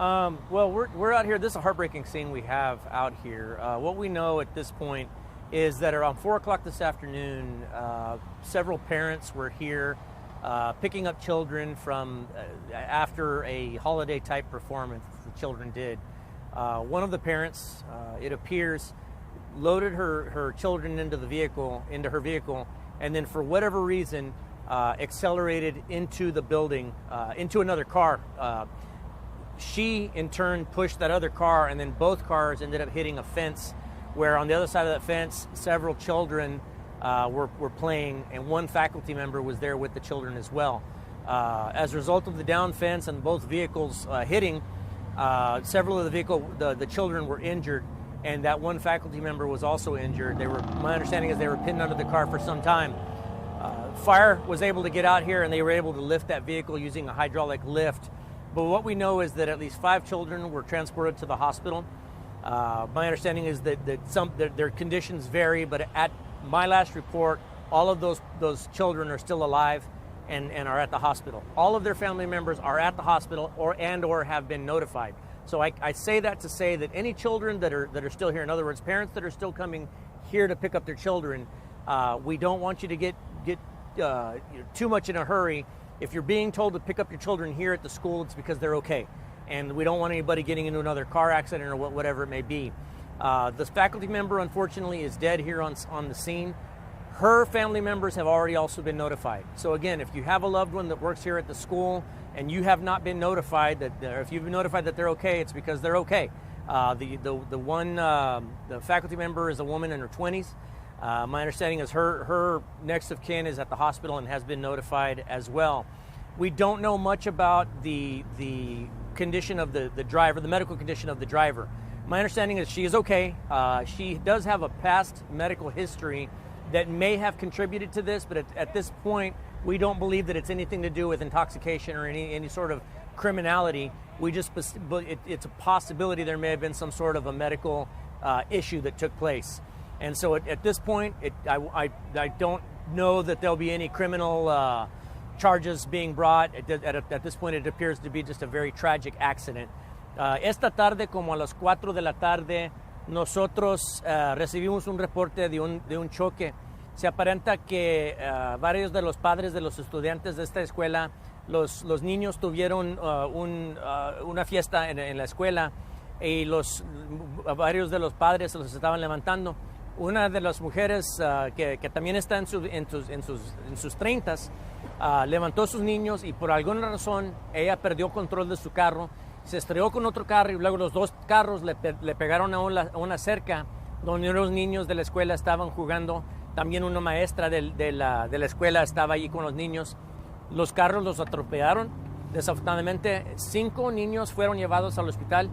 Well, we're out here. This is a heartbreaking scene we have out here. What we know at this point is that around 4 o'clock this afternoon, several parents were here picking up children from after a holiday-type performance the children did. One of the parents, it appears, loaded her children into her vehicle, and then for whatever reason, accelerated into the building, into another car. She, in turn, pushed that other car, and then both cars ended up hitting a fence, where on the other side of that fence, several children were playing, and one faculty member was there with the children as well. As a result of the down fence and both vehicles hitting, several of the children were injured, and that one faculty member was also injured. My understanding is they were pinned under the car for some time. Fire was able to get out here, and they were able to lift that vehicle using a hydraulic lift. But what we know is that at least 5 children were transported to the hospital. My understanding is that their conditions vary, but at my last report, all of those children are still alive and are at the hospital. All of their family members are at the hospital or have been notified. So I say that to say that any children that are still here, in other words, parents that are still coming here to pick up their children, we don't want you to get too much in a hurry. If you're being told to pick up your children here at the school, it's because they're okay. And we don't want anybody getting into another car accident or whatever it may be. This faculty member, unfortunately, is dead here on the scene. Her family members have already also been notified. So again, if you have a loved one that works here at the school and you have not been notified if you've been notified that they're okay, it's because they're okay. The faculty member is a woman in her 20s. My understanding is her next of kin is at the hospital and has been notified as well. We don't know much about the condition of the driver, the medical condition of the driver. My understanding is she is okay. She does have a past medical history that may have contributed to this, but at this point, we don't believe that it's anything to do with intoxication or any sort of criminality. It's a possibility there may have been some sort of a medical issue that took place. And so at this point, I don't know that there'll be any criminal charges being brought. At this point, it appears to be just a very tragic accident. Esta tarde, como a las 4 de la tarde, nosotros recibimos un reporte de un choque. Se aparenta que varios de los padres de los estudiantes de esta escuela, los niños tuvieron una fiesta en la escuela y varios de los padres los estaban levantando. Una de las mujeres que también está en sus 30s levantó a sus niños y por alguna razón ella perdió control de su carro, se estrelló con otro carro y luego los dos carros le pegaron a una cerca donde unos niños de la escuela estaban jugando. También una maestra de la escuela estaba allí con los niños. Los carros los atropellaron. Desafortunadamente, 5 niños fueron llevados al hospital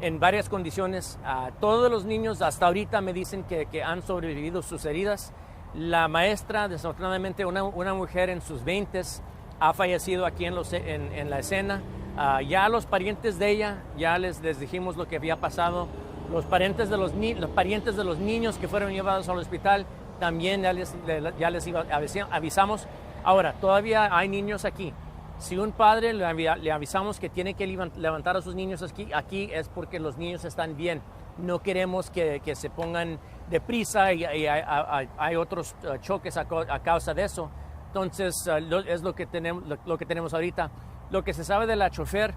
en varias condiciones. Todos los niños hasta ahorita me dicen que han sobrevivido sus heridas. La maestra, desafortunadamente, una mujer en sus 20s, ha fallecido aquí en la escena. Ya los parientes de ella, ya les dijimos lo que había pasado. Los parientes de los niños que fueron llevados al hospital, también ya les avisamos. Ahora, todavía hay niños aquí. Si un padre le avisamos que tiene que levantar a sus niños aquí es porque los niños están bien. No queremos que se pongan deprisa y hay otros choques a causa de eso. Entonces, es lo que tenemos ahorita. Lo que se sabe de la chofer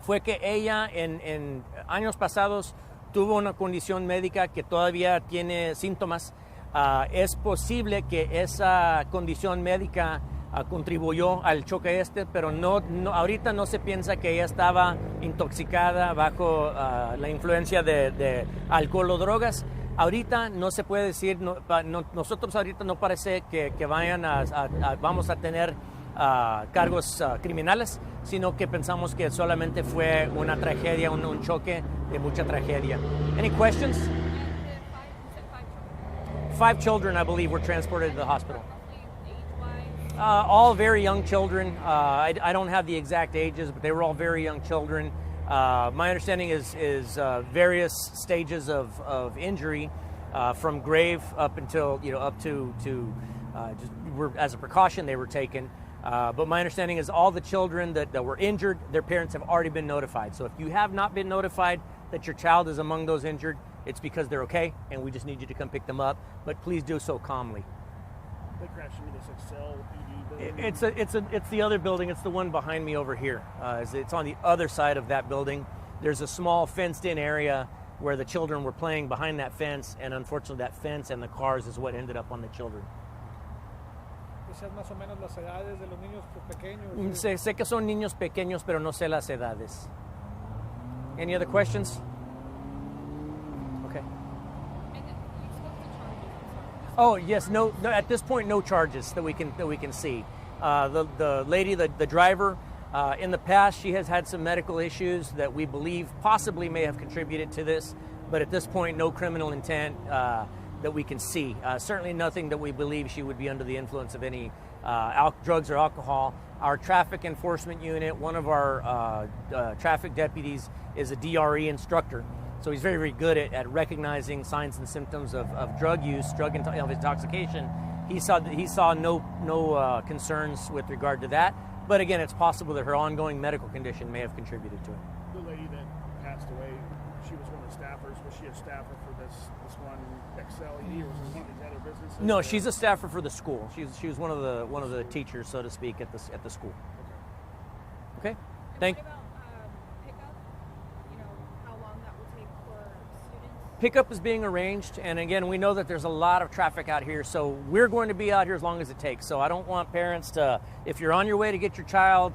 fue que ella en años pasados tuvo una condición médica que todavía tiene síntomas. Es posible que esa condición médica contribuyó al choque pero no, ahorita no se piensa que ella estaba intoxicada bajo la influencia de alcohol o drogas. Ahorita no se puede decir, nosotros ahorita no parece que vamos a tener cargos criminales, sino que pensamos que solamente fue una tragedia, un choque de mucha tragedia. Any questions? 5 children, I believe, were transported to the hospital. All very young children. I don't have the exact ages, but they were all very young children. My understanding is various stages of injury, from grave up until up to just as a precaution they were taken. But my understanding is all the children that were injured, their parents have already been notified. So if you have not been notified that your child is among those injured, it's because they're okay, and we just need you to come pick them up. But please do so calmly. They crashed into this Excel ED building. It's the other building. It's the one behind me over here. It's on the other side of that building. There's a small fenced-in area where the children were playing behind that fence, and unfortunately that fence and the cars is what ended up on the children. Esas más o menos las edades de los niños pequeños. Sé que son niños pequeños, pero no sé las edades. Any other questions? Okay. Oh yes, no. At this point, no charges that we can see. The lady, the driver, in the past, she has had some medical issues that we believe possibly may have contributed to this, but at this point, no criminal intent that we can see. Certainly nothing that we believe she would be under the influence of any drugs or alcohol. Our traffic enforcement unit, one of our traffic deputies is a DRE instructor. So he's very, very good at recognizing signs and symptoms of drug use, drug intoxication. He saw no concerns with regard to that. But again, it's possible that her ongoing medical condition may have contributed to it. The lady that passed away, she was one of the staffers. Was she a staffer for this one Excel ED, or was it one of these other businesses? No, she's a staffer for the school. She was one of the teachers, so to speak, at the school. Okay. Thank. What about pickup? You know how long that will take for students? Pickup is being arranged, and again, we know that there's a lot of traffic out here, so we're going to be out here as long as it takes. So I don't want parents to, if you're on your way to get your child,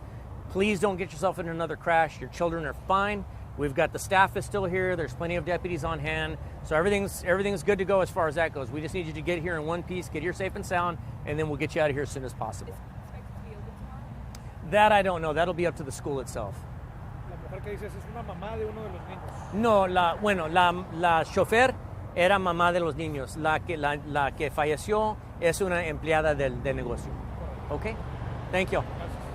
please don't get yourself in another crash. Your children are fine. We've got the staff is still here. There's plenty of deputies on hand. So everything's good to go as far as that goes. We just need you to get here in one piece, get here safe and sound, and then we'll get you out of here as soon as possible. Is it expected to be open tomorrow? That I don't know. That'll be up to the school itself. La mujer que dices es una mamá de uno de los niños. No, la chofer era mamá de los niños. La que falleció es una empleada del negocio. Okay? Thank you.